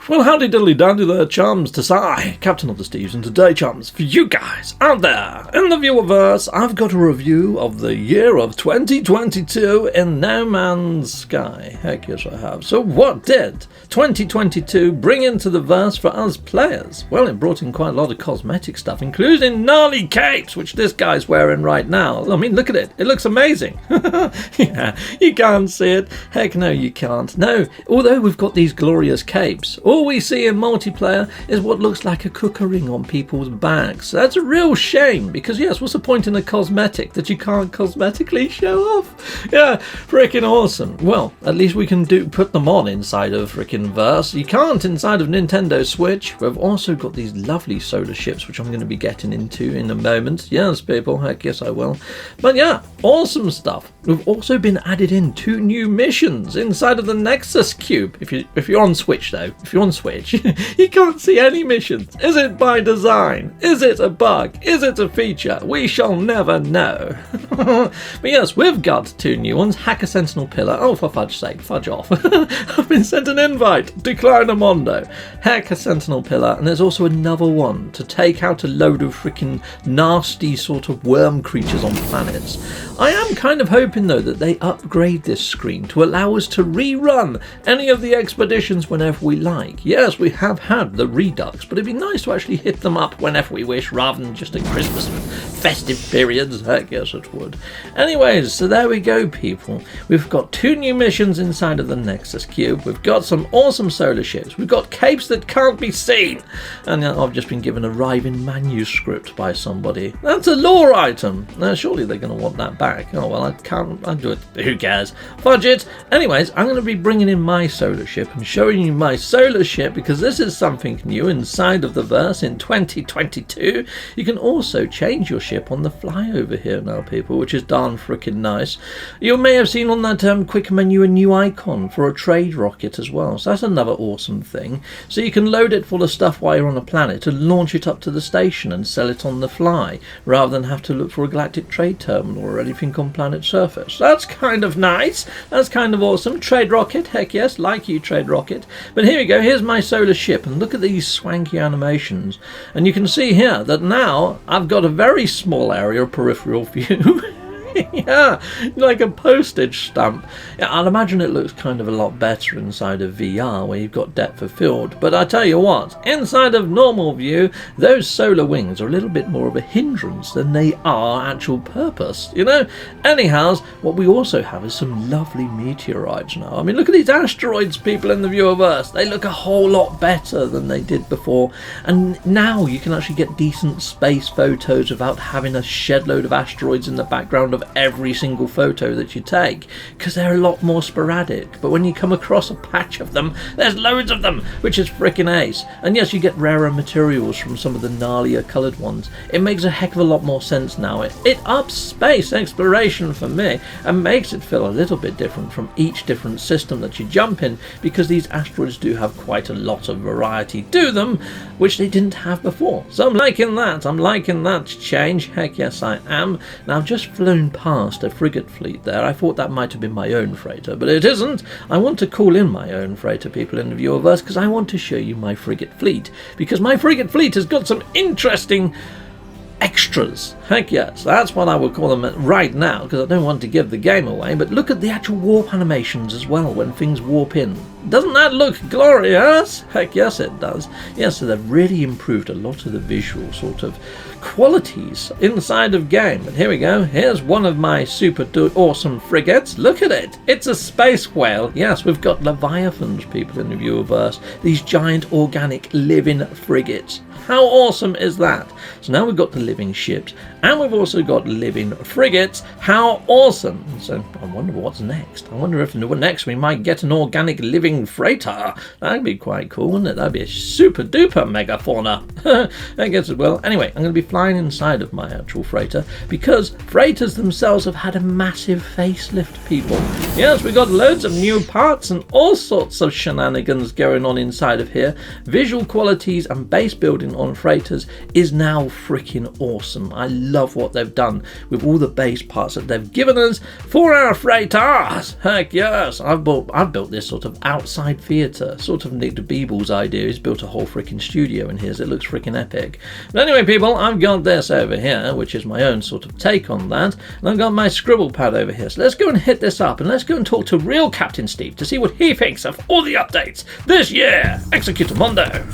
Well, howdy diddly dandy there, chums, to Sci, Captain of the Steves, and today, chums, for you guys out there in the viewerverse, I've got a review of the year of 2022 in No Man's Sky. Heck yes, I have. So what did 2022 bring into the verse for us players? Well, it brought in quite a lot of cosmetic stuff, including gnarly capes, which this guy's wearing right now. I mean, look at it. It looks amazing. Yeah, you can't see it. Heck no, you can't. No, although we've got these glorious capes, all we see in multiplayer is what looks like a cooker ring on people's backs. That's a real shame, because yes, what's the point in a cosmetic that you can't cosmetically show off? Yeah, freaking awesome. Well, at least we can put them on inside of freaking verse. You can't inside of Nintendo Switch. We've also got these lovely solar ships, which I'm going to be getting into in a moment. Yes, people, heck yes I will. But yeah, awesome stuff. We've also been added in 2 new missions inside of the Nexus Cube. If you're on Switch though, if you're on Switch, you can't see any missions. Is it by design? Is it a bug? Is it a feature? We shall never know. But yes, we've got 2 new ones. Hacker Sentinel Pillar. Oh, for fudge's sake, fudge off. I've been sent an invite. Decline a mondo. Hacker Sentinel Pillar. And there's also another one to take out a load of freaking nasty sort of worm creatures on planets. I am kind of hoping though that they upgrade this screen to allow us to rerun any of the expeditions whenever we like. Yes, we have had the Redux, but it'd be nice to actually hit them up whenever we wish rather than just at Christmas and festive periods. Heck yes it would. Anyways, so there we go people. We've got 2 new missions inside of the Nexus Cube. We've got some awesome solar ships. We've got capes that can't be seen. And I've just been given a rhyming manuscript by somebody. That's a lore item. Now surely they're going to want that back. Oh well, I'll do it. Who cares? Fudge it. Anyways, I'm going to be bringing in my solar ship and showing you my solar ship because this is something new inside of the verse in 2022. You can also change your ship on the fly over here now, people, which is darn freaking nice. You may have seen on that quick menu a new icon for a trade rocket as well. So that's another awesome thing. So you can load it full of stuff while you're on a planet and launch it up to the station and sell it on the fly rather than have to look for a galactic trade terminal or anything on planet surface. That's kind of nice. That's kind of awesome. Trade rocket, heck yes, like you trade rocket. But here we go, here's my solar ship and look at these swanky animations. And you can see here that now I've got a very small area of peripheral view. Yeah, like a postage stamp. Yeah, I'd imagine it looks kind of a lot better inside of VR where you've got depth of field. But I tell you what, inside of normal view, those solar wings are a little bit more of a hindrance than they are actual purpose, you know? Anyhow, what we also have is some lovely meteorites now. I mean, look at these asteroids, people in the viewerverse. They look a whole lot better than they did before. And now you can actually get decent space photos without having a shed load of asteroids in the background of every single photo that you take, because they're a lot more sporadic. But when you come across a patch of them, there's loads of them, which is freaking ace. And yes, you get rarer materials from some of the gnarlier coloured ones. It makes a heck of a lot more sense now. It ups space exploration for me and makes it feel a little bit different from each different system that you jump in, because these asteroids do have quite a lot of variety to them, which they didn't have before. So I'm liking that. I'm liking that change. Heck yes I am. Now I've just flown past a frigate fleet there. I thought that might have been my own freighter, but it isn't. I want to call in my own freighter, people in the viewerverse, because I want to show you my frigate fleet, because my frigate fleet has got some interesting extras. Heck yes, that's what I would call them right now, because I don't want to give the game away. But look at the actual warp animations as well when things warp in. Doesn't that look glorious? Heck yes it does. Yes, so they've really improved a lot of the visual sort of qualities inside of game. But here we go, here's one of my super awesome frigates. Look at it, it's a space whale. Yes, we've got leviathans, people in the viewerverse, these giant organic living frigates. How awesome is that? So now we've got the living ships and we've also got living frigates. How awesome. So I wonder what's next. I wonder if next we might get an organic living freighter. That'd be quite cool, wouldn't it? That'd be a super duper megafauna. I guess it will. Anyway, I'm going to be flying inside of my actual freighter because freighters themselves have had a massive facelift, people. Yes, we've got loads of new parts and all sorts of shenanigans going on inside of here. Visual qualities and base building on freighters is now freaking awesome. I love what they've done with all the base parts that they've given us for our freighters. Heck yes, I've built this sort of outside theatre. Sort of Nick DeBeeble's idea. He's built a whole freaking studio in here, so it looks freaking epic. But anyway, people, I've got this over here, which is my own sort of take on that. And I've got my scribble pad over here. So let's go and hit this up, and let's go and talk to real Captain Steve to see what he thinks of all the updates this year. Executamundo.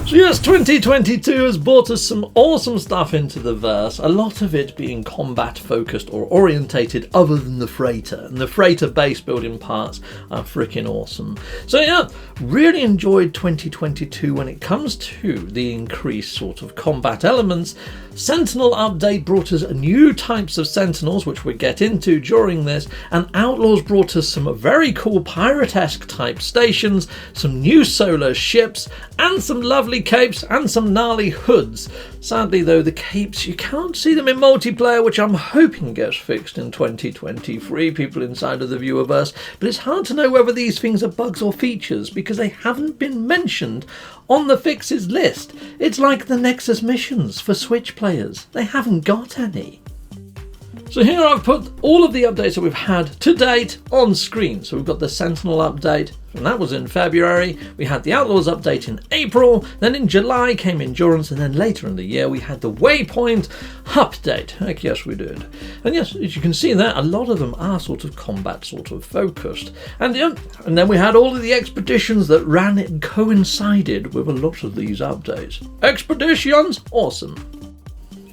So yes, 2022 has brought us some awesome stuff into the verse, a lot of it being combat focused or orientated other than the freighter, and the freighter base building parts are freaking awesome. So yeah, really enjoyed 2022 when it comes to the increased sort of combat elements. Sentinel update brought us new types of Sentinels, which we'll get into during this, and Outlaws brought us some very cool pirate-esque type stations, some new solar ships, and some lovely capes and some gnarly hoods. Sadly though, the capes, you can't see them in multiplayer, which I'm hoping gets fixed in 2023, people inside of the viewerverse, but it's hard to know whether these things are bugs or features because they haven't been mentioned on the fixes list. It's like the Nexus missions for Switch players. They haven't got any. So here I've put all of the updates that we've had to date on screen. So we've got the Sentinel update, and that was in February. We had the Outlaws update in April, then in July came Endurance, and then later in the year we had the Waypoint update. Heck yes, we did. And yes, as you can see there, a lot of them are sort of combat sort of focused. And then we had all of the expeditions that ran and coincided with a lot of these updates. Expeditions, awesome.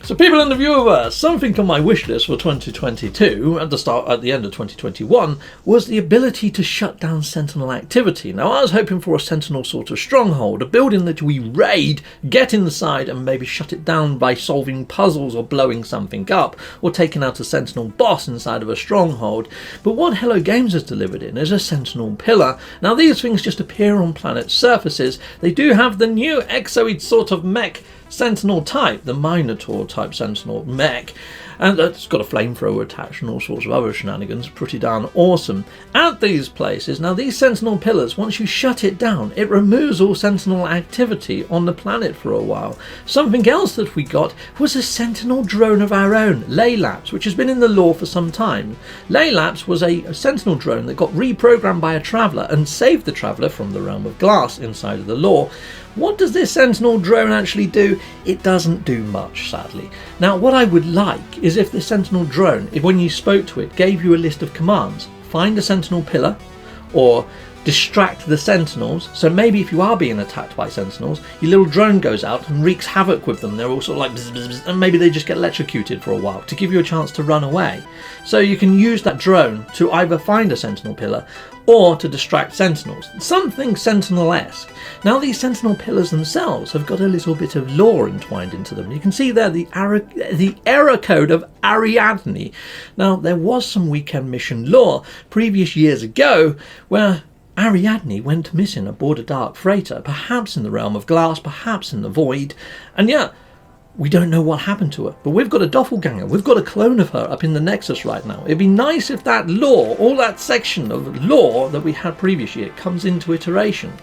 So people in the viewerverse, something on my wish list for 2022, at the end of 2021, was the ability to shut down Sentinel activity. Now I was hoping for a Sentinel sort of stronghold, a building that we raid, get inside and maybe shut it down by solving puzzles or blowing something up, or taking out a Sentinel boss inside of a stronghold. But what Hello Games has delivered in is a Sentinel pillar. Now these things just appear on planet surfaces. They do have the new Exoid sort of mech Sentinel type, the Minotaur type Sentinel mech, and it's got a flamethrower attached and all sorts of other shenanigans. Pretty darn awesome. At these places, now these Sentinel pillars, once you shut it down, it removes all Sentinel activity on the planet for a while. Something else that we got was a Sentinel drone of our own, Laylapse, which has been in the lore for some time. Laylapse was a Sentinel drone that got reprogrammed by a traveller and saved the traveller from the realm of glass inside of the lore. What does this Sentinel drone actually do? It doesn't do much, sadly. Now, what I would like is if the Sentinel drone, when you spoke to it, gave you a list of commands. Find a Sentinel pillar, or distract the Sentinels. So maybe if you are being attacked by Sentinels, your little drone goes out and wreaks havoc with them. They're all sort of like bzz, bzz, bzz, and maybe they just get electrocuted for a while to give you a chance to run away. So you can use that drone to either find a Sentinel pillar or to distract Sentinels. Something Sentinel-esque. Now these Sentinel pillars themselves have got a little bit of lore entwined into them. You can see there the error code of Ariadne. Now there was some weekend mission lore previous years ago where Ariadne went missing aboard a dark freighter, perhaps in the realm of glass, perhaps in the void, and yeah, we don't know what happened to her, but we've got a doppelganger, we've got a clone of her up in the Nexus right now. It'd be nice if that lore, all that section of lore that we had previous year, comes into iteration.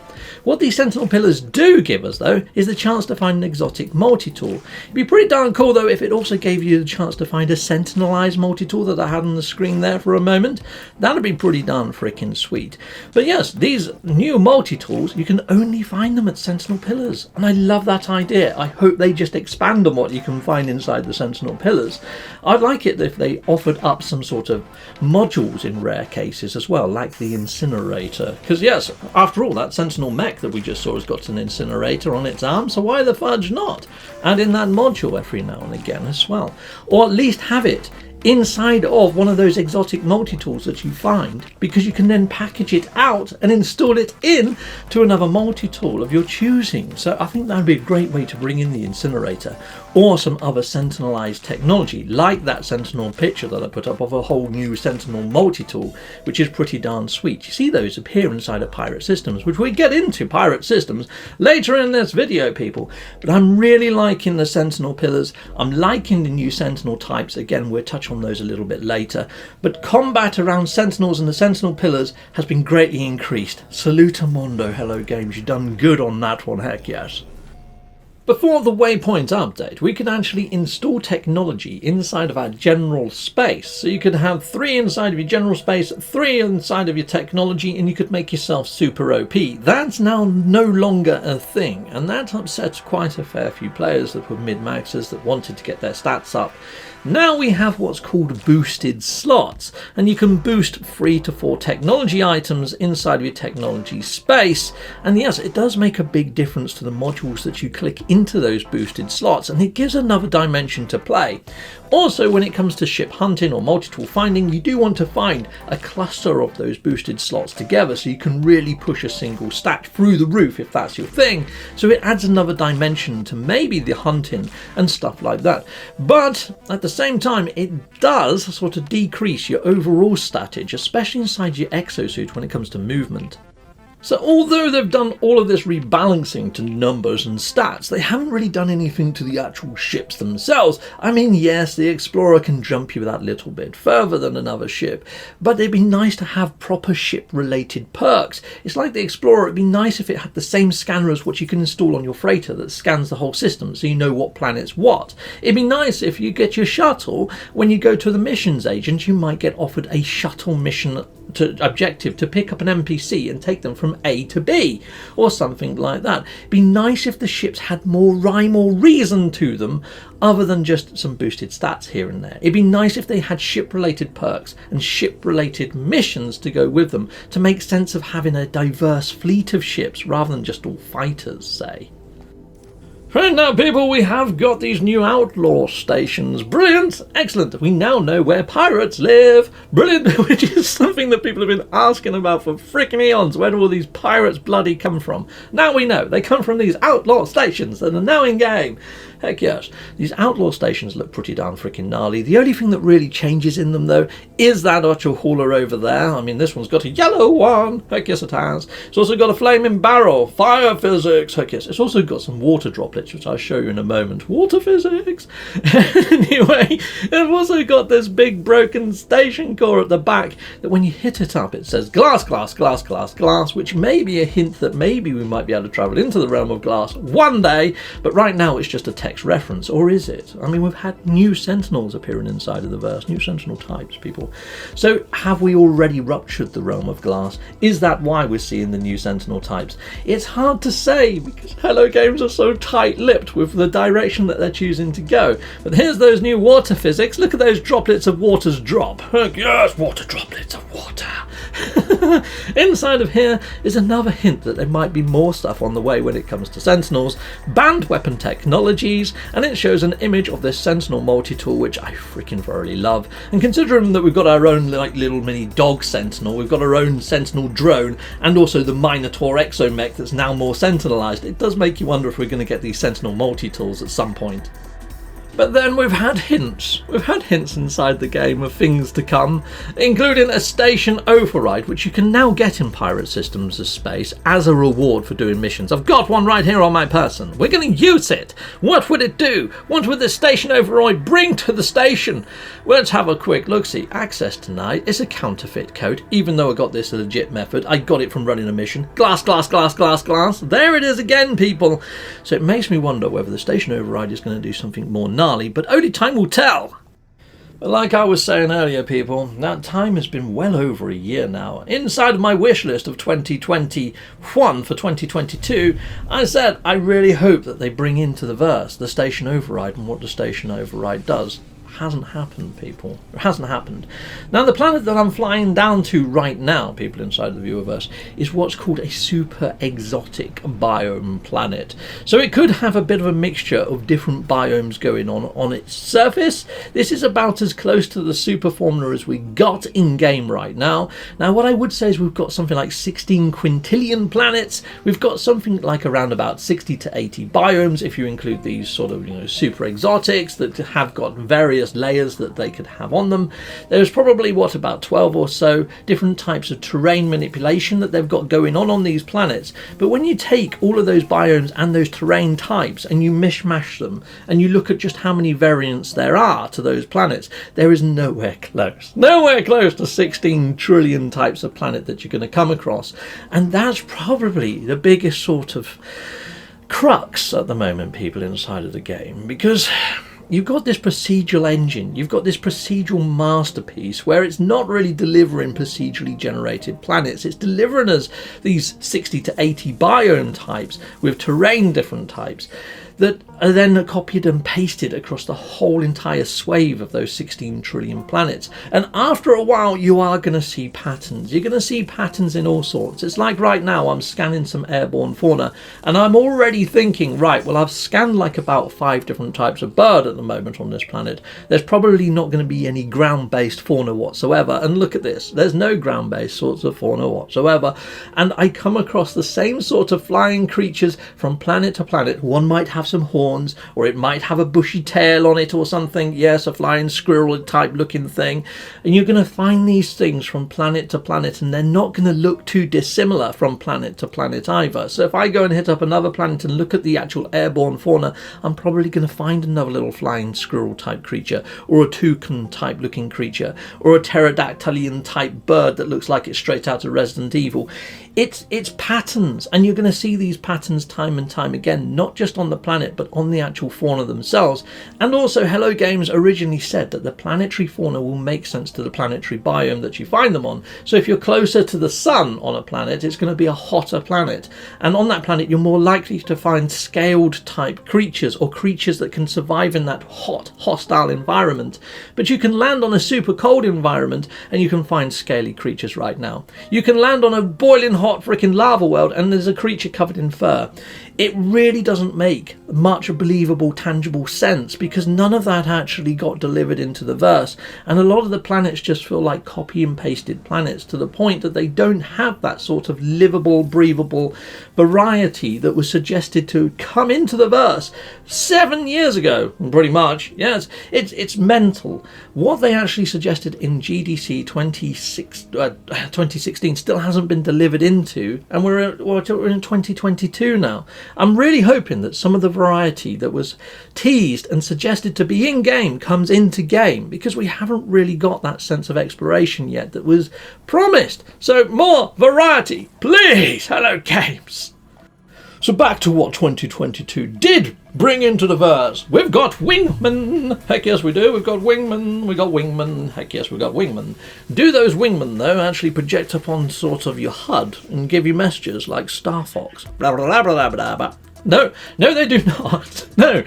What these Sentinel pillars do give us, though, is the chance to find an exotic multi-tool. It'd be pretty darn cool, though, if it also gave you the chance to find a Sentinelized multi-tool that I had on the screen there for a moment. That'd be pretty darn freaking sweet. But yes, these new multi-tools, you can only find them at Sentinel pillars, and I love that idea. I hope they just expand on what you can find inside the Sentinel pillars. I'd like it if they offered up some sort of modules in rare cases as well, like the incinerator. Because yes, after all, that Sentinel mech that we just saw has got an incinerator on its arm, so why the fudge not add in that module every now and again as well, or at least have it inside of one of those exotic multi-tools that you find, because you can then package it out and install it in to another multi-tool of your choosing. So I think that would be a great way to bring in the incinerator or some other Sentinelized technology, like that Sentinel picture that I put up of a whole new Sentinel multi-tool, which is pretty darn sweet. You see those appear inside of Pirate Systems, which we get into Pirate Systems later in this video, people. But I'm really liking the Sentinel pillars. I'm liking the new Sentinel types. Again, we'll touch on those a little bit later. But combat around Sentinels and the Sentinel pillars has been greatly increased. Salutamondo, Hello Games. You've done good on that one, heck yes. Before the Waypoint update, we could actually install technology inside of our general space. So you could have 3 inside of your general space, 3 inside of your technology, and you could make yourself super OP. That's now no longer a thing, and that upsets quite a fair few players that were mid-maxers that wanted to get their stats up. Now we have what's called boosted slots, and you can boost 3 to 4 technology items inside of your technology space. And yes, it does make a big difference to the modules that you click into those boosted slots, and it gives another dimension to play. Also, when it comes to ship hunting or multi-tool finding, you do want to find a cluster of those boosted slots together so you can really push a single stat through the roof if that's your thing. So it adds another dimension to maybe the hunting and stuff like that. But at the same time, it does sort of decrease your overall statage, especially inside your exosuit when it comes to movement. So although they've done all of this rebalancing to numbers and stats, they haven't really done anything to the actual ships themselves. I mean, yes, the Explorer can jump you that little bit further than another ship, but it'd be nice to have proper ship-related perks. It's like the Explorer, it'd be nice if it had the same scanner as what you can install on your freighter that scans the whole system, so you know what planet's what. It'd be nice if you get your shuttle, when you go to the missions agent, you might get offered a shuttle mission objective to pick up an NPC and take them from A to B, or something like that. It'd be nice if the ships had more rhyme or reason to them other than just some boosted stats here and there. It'd be nice if they had ship-related perks and ship-related missions to go with them to make sense of having a diverse fleet of ships rather than just all fighters, say. Right now, people, we have got these new outlaw stations. Brilliant! Excellent! We now know where pirates live. Brilliant! Which is something that people have been asking about for freaking eons. Where do all these pirates bloody come from? Now we know. They come from these outlaw stations that are now in game. Heck yes. These outlaw stations look pretty darn freaking gnarly. The only thing that really changes in them, though, is that actual hauler over there. I mean, this one's got a yellow one. Heck yes, it has. It's also got a flaming barrel. Fire physics. Heck yes. It's also got some water droplets, which I'll show you in a moment. Water physics. Anyway, they've also got this big broken station core at the back that when you hit it up, it says glass, glass, glass, glass, glass, which may be a hint that maybe we might be able to travel into the realm of glass one day, but right now it's just a text reference, or is it? I mean, we've had new Sentinels appearing inside of the verse, new Sentinel types, people. So have we already ruptured the realm of glass? Is that why we're seeing the new Sentinel types? It's hard to say because Hello Games are so tight-lipped with the direction that they're choosing to go. But here's those new water physics. Look at those droplets of water's drop. Yes, water droplets of water. Inside of here is another hint that there might be more stuff on the way when it comes to Sentinels. Banned weapon technologies, and it shows an image of this Sentinel multi-tool, which I freaking thoroughly love. And considering that we've got our own like little mini dog Sentinel, we've got our own Sentinel drone, and also the Minotaur exomech that's now more Sentinelized, it does make you wonder if we're going to get these Sentinel multi-tools at some point. But then we've had hints. We've had hints inside the game of things to come, including a station override, which you can now get in Pirate Systems of Space as a reward for doing missions. I've got one right here on my person. We're going to use it. What would it do? What would the station override bring to the station? Let's have a quick look-see. Access denied. It's a counterfeit code. Even though I got this legit method, I got it from running a mission. Glass, glass, glass, glass, glass. There it is again, people. So it makes me wonder whether the station override is going to do something more gnarly, but only time will tell. But like I was saying earlier, people, that time has been well over a year now. Inside of my wish list of 2021 for 2022, I said I really hope that they bring into the verse the station override and what the station override does. Hasn't happened, people. It hasn't happened. Now, the planet that I'm flying down to right now, people inside the viewerverse, is what's called a super exotic biome planet. So it could have a bit of a mixture of different biomes going on its surface. This is about as close to the super formula as we got in game right now. Now, what I would say is we've got something like 16 quintillion planets. We've got something like around about 60 to 80 biomes, if you include these sort of, super exotics that have got various layers that they could have on them. There's probably about 12 or so different types of terrain manipulation that they've got going on these planets. But when you take all of those biomes and those terrain types and you mishmash them and you look at just how many variants there are to those planets, there is nowhere close to 16 trillion types of planet that you're going to come across. And that's probably the biggest sort of crux at the moment, people inside of the game, because you've got this procedural engine, you've got this procedural masterpiece where it's not really delivering procedurally generated planets, it's delivering us these 60 to 80 biome types with terrain different types that are then copied and pasted across the whole entire swathe of those 16 trillion planets. And after a while, you are going to see patterns. You're going to see patterns in all sorts. It's like right now, I'm scanning some airborne fauna, and I'm already thinking, right, well, I've scanned like about 5 different types of bird at the moment on this planet. There's probably not going to be any ground-based fauna whatsoever. And look at this. There's no ground-based sorts of fauna whatsoever. And I come across the same sort of flying creatures from planet to planet. One might have some horns, or it might have a bushy tail on it or something. Yes, a flying squirrel type looking thing. And you're going to find these things from planet to planet, and they're not going to look too dissimilar from planet to planet either. So if I go and hit up another planet and look at the actual airborne fauna, I'm probably going to find another little flying squirrel type creature, or a toucan type looking creature, or a pterodactylian type bird that looks like it's straight out of Resident Evil. It's patterns, and you're going to see these patterns time and time again, not just on the planet but on the actual fauna themselves. And also, Hello Games originally said that the planetary fauna will make sense to the planetary biome that you find them on. So if you're closer to the sun on a planet, it's going to be a hotter planet, and on that planet you're more likely to find scaled type creatures, or creatures that can survive in that hot, hostile environment. But you can land on a super cold environment and you can find scaly creatures right now. You can land on a boiling hot freaking lava world and there's a creature covered in fur. It really doesn't make much believable, tangible sense, because none of that actually got delivered into the verse, and a lot of the planets just feel like copy and pasted planets, to the point that they don't have that sort of livable, breathable variety that was suggested to come into the verse 7 years ago, pretty much. Yes, it's mental. What they actually suggested in GDC 2016 still hasn't been delivered into, and we're in 2022 now. I'm really hoping that some of the variety that was teased and suggested to be in-game comes into game, because we haven't really got that sense of exploration yet that was promised. So more variety, please, Hello Games. So back to what 2022 did bring into the verse. We've got wingmen. Heck yes we do. We've got wingmen. We got wingmen. Heck yes we got wingmen. Do those wingmen though actually project upon sort of your HUD and give you messages like Star Fox? Blah blah blah blah blah blah. No, they do not. No.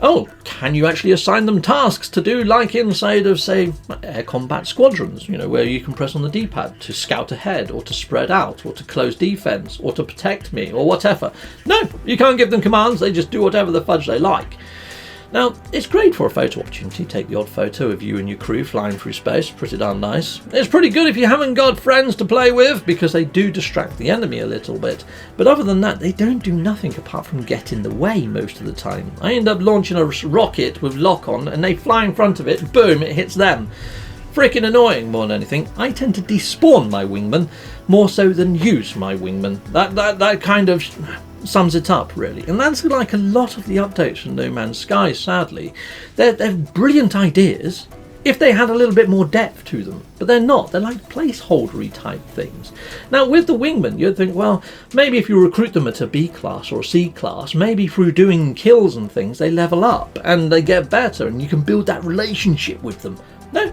Oh, can you actually assign them tasks to do, like inside of, say, air combat squadrons, where you can press on the D-pad to scout ahead, or to spread out, or to close defense, or to protect me, or whatever? No, you can't give them commands. They just do whatever the fudge they like. Now, it's great for a photo opportunity. Take the odd photo of you and your crew flying through space. Pretty darn nice. It's pretty good if you haven't got friends to play with, because they do distract the enemy a little bit. But other than that, they don't do nothing apart from get in the way most of the time. I end up launching a rocket with lock-on, and they fly in front of it. Boom, it hits them. Freaking annoying more than anything. I tend to despawn my wingman more so than use my wingman. That kind of sums it up, really. And that's like a lot of the updates from No Man's Sky, sadly. They're brilliant ideas if they had a little bit more depth to them, but they're not. They're like placeholdery type things. Now with the wingman, you'd think, well, maybe if you recruit them at a B class or a C class, maybe through doing kills and things they level up and they get better and you can build that relationship with them. No.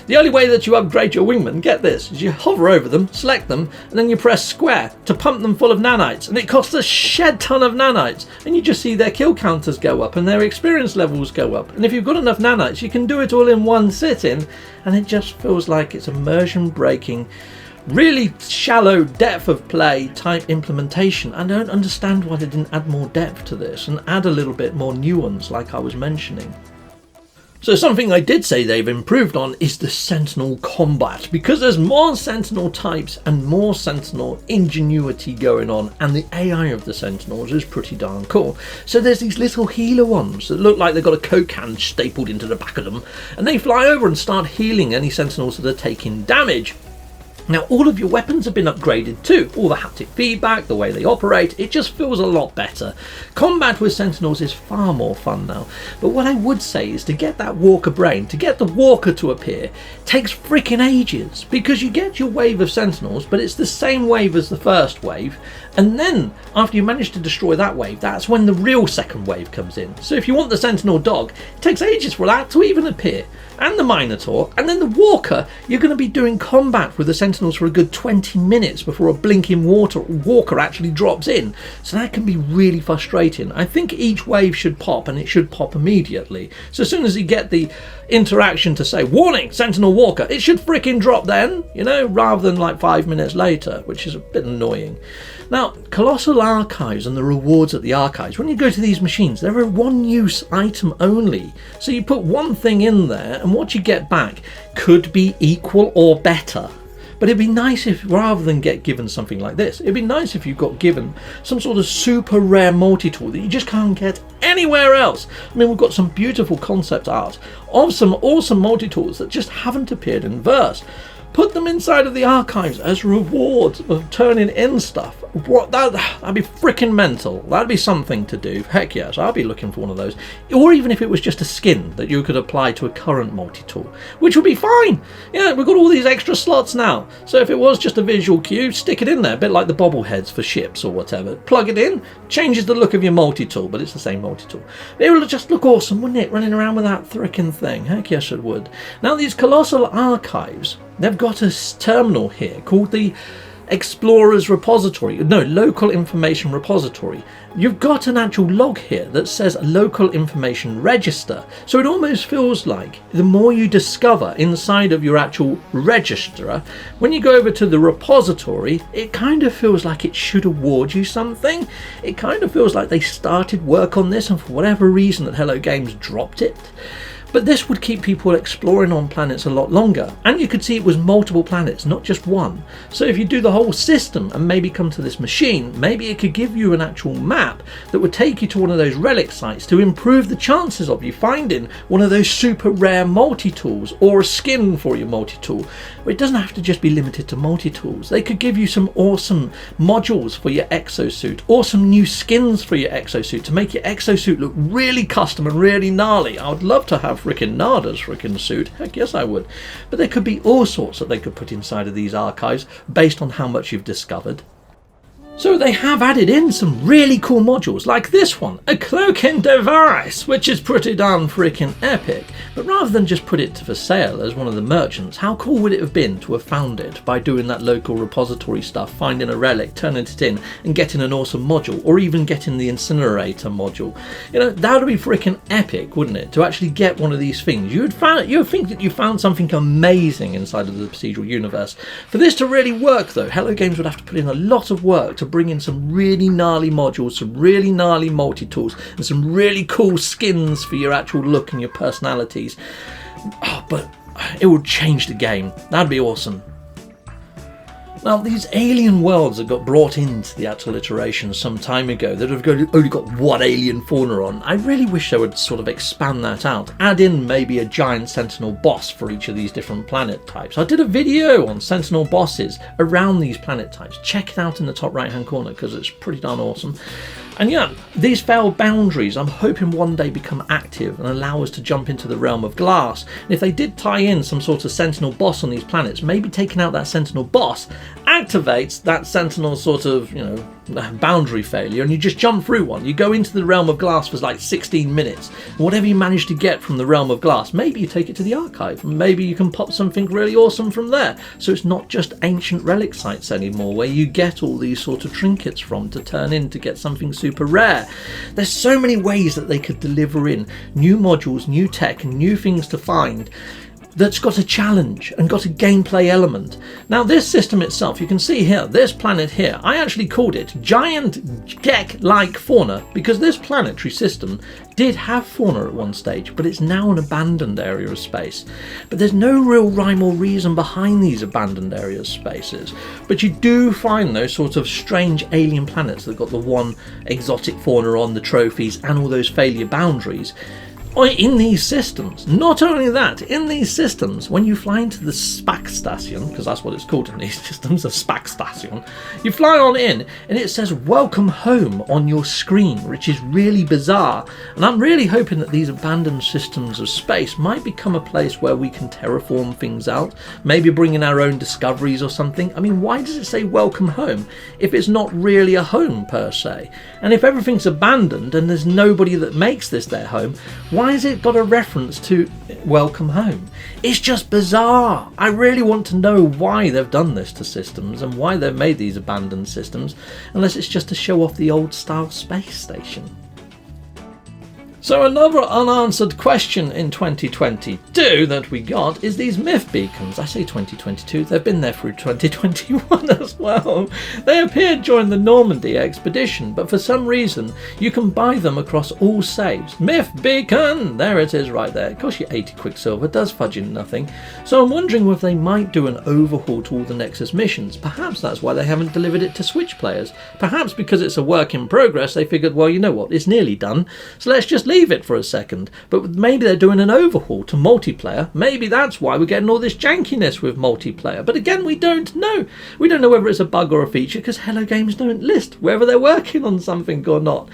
The only way that you upgrade your wingman, get this, is you hover over them, select them, and then you press square to pump them full of nanites, and it costs a shed ton of nanites, and you just see their kill counters go up and their experience levels go up. And if you've got enough nanites, you can do it all in one sitting, and it just feels like it's immersion breaking, really shallow depth of play type implementation. I don't understand why they didn't add more depth to this and add a little bit more nuance like I was mentioning. So something I did say they've improved on is the Sentinel combat, because there's more Sentinel types and more Sentinel ingenuity going on, and the AI of the Sentinels is pretty darn cool. So there's these little healer ones that look like they've got a Coke can stapled into the back of them, and they fly over and start healing any Sentinels that are taking damage. Now, all of your weapons have been upgraded too. All the haptic feedback, the way they operate, it just feels a lot better. Combat with Sentinels is far more fun now. But what I would say is to get that walker brain, to get the walker to appear, takes freaking ages. Because you get your wave of Sentinels, but it's the same wave as the first wave. And then, after you manage to destroy that wave, that's when the real second wave comes in. So if you want the Sentinel dog, it takes ages for that to even appear. And the Minotaur, and then the Walker, you're going to be doing combat with the Sentinels for a good 20 minutes before a blinking Walker actually drops in. So that can be really frustrating. I think each wave should pop, and it should pop immediately. So as soon as you get the interaction to say, warning, Sentinel Walker, it should freaking drop then, you know, rather than like 5 minutes later, which is a bit annoying. Now, Colossal Archives and the rewards at the archives, when you go to these machines, they're a one-use item only. So you put one thing in there, and what you get back could be equal or better. But it'd be nice if, rather than get given something like this, it'd be nice if you got given some sort of super rare multi-tool that you just can't get anywhere else. I mean, we've got some beautiful concept art of some awesome multi-tools that just haven't appeared in verse. Put them inside of the archives as rewards of turning in stuff. What that'd be freaking mental. That'd be something to do. Heck yes, I'll be looking for one of those. Or even if it was just a skin that you could apply to a current multi-tool, which would be fine. Yeah, we've got all these extra slots now. So if it was just a visual cue, stick it in there, a bit like the bobbleheads for ships or whatever. Plug it in, changes the look of your multi-tool, but it's the same multi-tool. It would just look awesome, wouldn't it? Running around with that frickin' thing. Heck yes, it would. Now these Colossal Archives, they've got a terminal here called the Explorer's Repository. No, Local Information Repository. You've got an actual log here that says Local Information Register. So it almost feels like the more you discover inside of your actual register, when you go over to the repository, it kind of feels like it should award you something. It kind of feels like they started work on this and for whatever reason that Hello Games dropped it. But this would keep people exploring on planets a lot longer. And you could see it was multiple planets, not just one. So if you do the whole system and maybe come to this machine, maybe it could give you an actual map that would take you to one of those relic sites to improve the chances of you finding one of those super rare multi-tools or a skin for your multi-tool. It doesn't have to just be limited to multi-tools. They could give you some awesome modules for your exosuit or some new skins for your exosuit to make your exosuit look really custom and really gnarly. I would love to have frickin' Nada's frickin' suit. Heck yes I would. But there could be all sorts that they could put inside of these archives based on how much you've discovered. So they have added in some really cool modules like this one, a cloaking device, which is pretty darn freaking epic. But rather than just put it for sale as one of the merchants, how cool would it have been to have found it by doing that local repository stuff, finding a relic, turning it in and getting an awesome module, or even getting the incinerator module. You know, that would be freaking epic, wouldn't it? To actually get one of these things. You would think that you found something amazing inside of the procedural universe. For this to really work though, Hello Games would have to put in a lot of work to bring in some really gnarly modules, some really gnarly multi-tools, and some really cool skins for your actual look and your personalities. Oh, but it would change the game. That'd be awesome. Now, these alien worlds that got brought into the actual iteration some time ago that have only got one alien fauna on, I really wish they would sort of expand that out. Add in maybe a giant Sentinel boss for each of these different planet types. I did a video on Sentinel bosses around these planet types. Check it out in the top right hand corner because it's pretty darn awesome. And yeah, these failed boundaries I'm hoping one day become active and allow us to jump into the realm of glass. And if they did tie in some sort of Sentinel boss on these planets, maybe taking out that Sentinel boss activates that Sentinel sort of, you know, boundary failure, and you just jump through one. You go into the realm of glass for like 16 minutes. Whatever you manage to get from the realm of glass, maybe you take it to the archive. Maybe you can pop something really awesome from there. So it's not just ancient relic sites anymore where you get all these sort of trinkets from to turn in to get something super rare. There's so many ways that they could deliver in new modules, new tech, and new things to find that's got a challenge and got a gameplay element. Now this system itself, you can see here, this planet here, I actually called it Giant Gek-like Fauna because this planetary system did have fauna at one stage, but it's now an abandoned area of space. But there's no real rhyme or reason behind these abandoned areas spaces. But you do find those sort of strange alien planets that got the one exotic fauna on, the trophies, and all those failure boundaries. Or in these systems. Not only that, in these systems, when you fly into the SPAC station, because that's what it's called in these systems, a SPAC station, you fly on in and it says welcome home on your screen, which is really bizarre. And I'm really hoping that these abandoned systems of space might become a place where we can terraform things out, maybe bring in our own discoveries or something. I mean, why does it say welcome home if it's not really a home per se? And if everything's abandoned and there's nobody that makes this their home, why has it got a reference to welcome home? It's just bizarre. I really want to know why they've done this to systems and why they've made these abandoned systems, unless it's just to show off the old style space station. So another unanswered question in 2022 that we got is these myth beacons. I say 2022, they've been there through 2021 as well. They appeared during the Normandy expedition, but for some reason you can buy them across all saves. Myth beacon! There it is right there. It costs you 80 Quicksilver, does fudge in nothing. So I'm wondering whether they might do an overhaul to all the Nexus missions. Perhaps that's why they haven't delivered it to Switch players. Perhaps because it's a work in progress, they figured, well, you know what, it's nearly done, so let's just leave it for a second. But maybe they're doing an overhaul to multiplayer. Maybe that's why we're getting all this jankiness with multiplayer. But again, we don't know. We don't know whether it's a bug or a feature because Hello Games don't list whether they're working on something or not.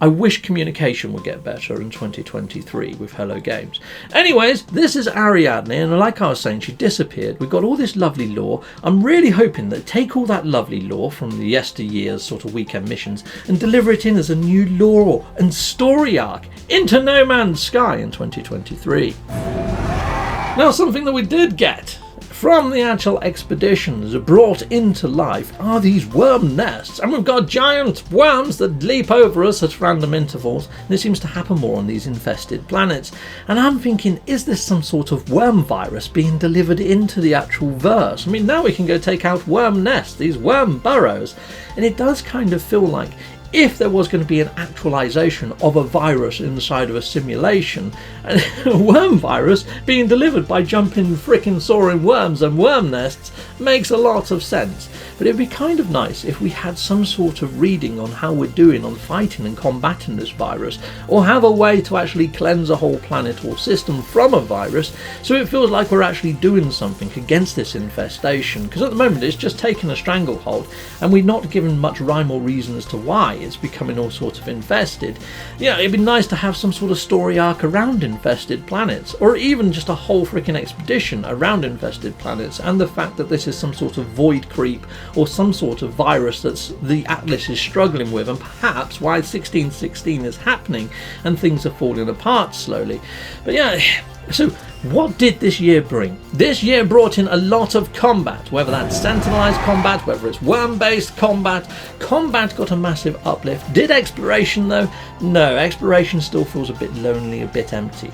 I wish communication would get better in 2023 with Hello Games. Anyways, this is Ariadne, and like I was saying, she disappeared. We've got all this lovely lore. I'm really hoping that take all that lovely lore from the yesteryear's sort of weekend missions and deliver it in as a new lore and story arc into No Man's Sky in 2023. Now, something that we did get from the actual expeditions brought into life are these worm nests, and we've got giant worms that leap over us at random intervals, and it seems to happen more on these infested planets. And I'm thinking, is this some sort of worm virus being delivered into the actual verse? I mean, now we can go take out worm nests, these worm burrows, and it does kind of feel like if there was going to be an actualization of a virus inside of a simulation, a worm virus being delivered by jumping frickin' soaring worms and worm nests makes a lot of sense. But it'd be kind of nice if we had some sort of reading on how we're doing on fighting and combating this virus, or have a way to actually cleanse a whole planet or system from a virus, so it feels like we're actually doing something against this infestation, because at the moment it's just taking a stranglehold and we're not given much rhyme or reason as to why it's becoming all sorts of infested. Yeah, it'd be nice to have some sort of story arc around infested planets, or even just a whole freaking expedition around infested planets, and the fact that this is some sort of void creep or some sort of virus that's the Atlas is struggling with, and perhaps why 1616 is happening and things are falling apart slowly. But yeah, so what did this year bring? This year brought in a lot of combat, whether that's sentinelized combat, whether it's worm-based combat. Combat got a massive uplift. Did exploration though? No, exploration still feels a bit lonely, a bit empty.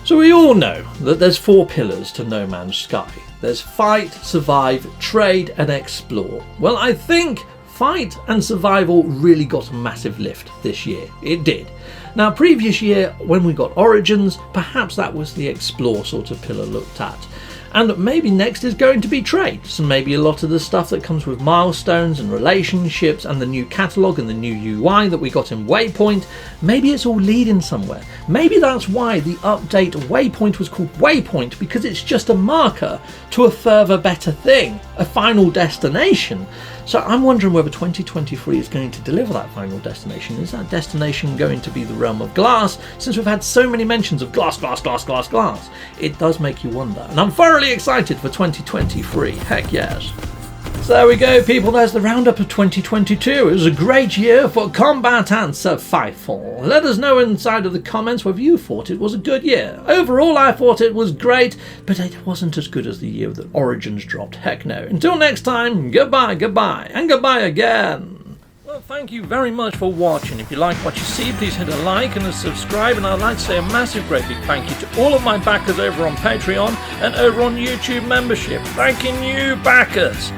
So we all know that there's 4 pillars to No Man's Sky. There's fight, survive, trade and explore. Well, I think fight and survival really got a massive lift this year. It did. Now, previous year, when we got Origins, perhaps that was the explore sort of pillar looked at. And maybe next is going to be trade. So maybe a lot of the stuff that comes with milestones and relationships and the new catalogue and the new UI that we got in Waypoint, maybe it's all leading somewhere. Maybe that's why the update Waypoint was called Waypoint, because it's just a marker to a further better thing, a final destination. So I'm wondering whether 2023 is going to deliver that final destination. Is that destination going to be the realm of glass? Since we've had so many mentions of glass, glass, glass, glass, glass, it does make you wonder. And I'm thoroughly excited for 2023. Heck yes. So there we go, people. There's the roundup of 2022. It was a great year for combat and survival. Let us know inside of the comments whether you thought it was a good year. Overall, I thought it was great, but it wasn't as good as the year that Origins dropped. Heck no. Until next time, goodbye, goodbye, and goodbye again. Well, thank you very much for watching. If you like what you see, please hit a like and a subscribe, and I'd like to say a massive great big thank you to all of my backers over on Patreon and over on YouTube membership. Thanking you, backers.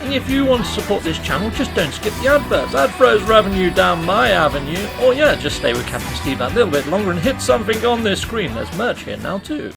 And if you want to support this channel, just don't skip the adverts. That throws revenue down my avenue. Or yeah, just stay with Captain Steve that little bit longer and hit something on this screen. There's merch here now too.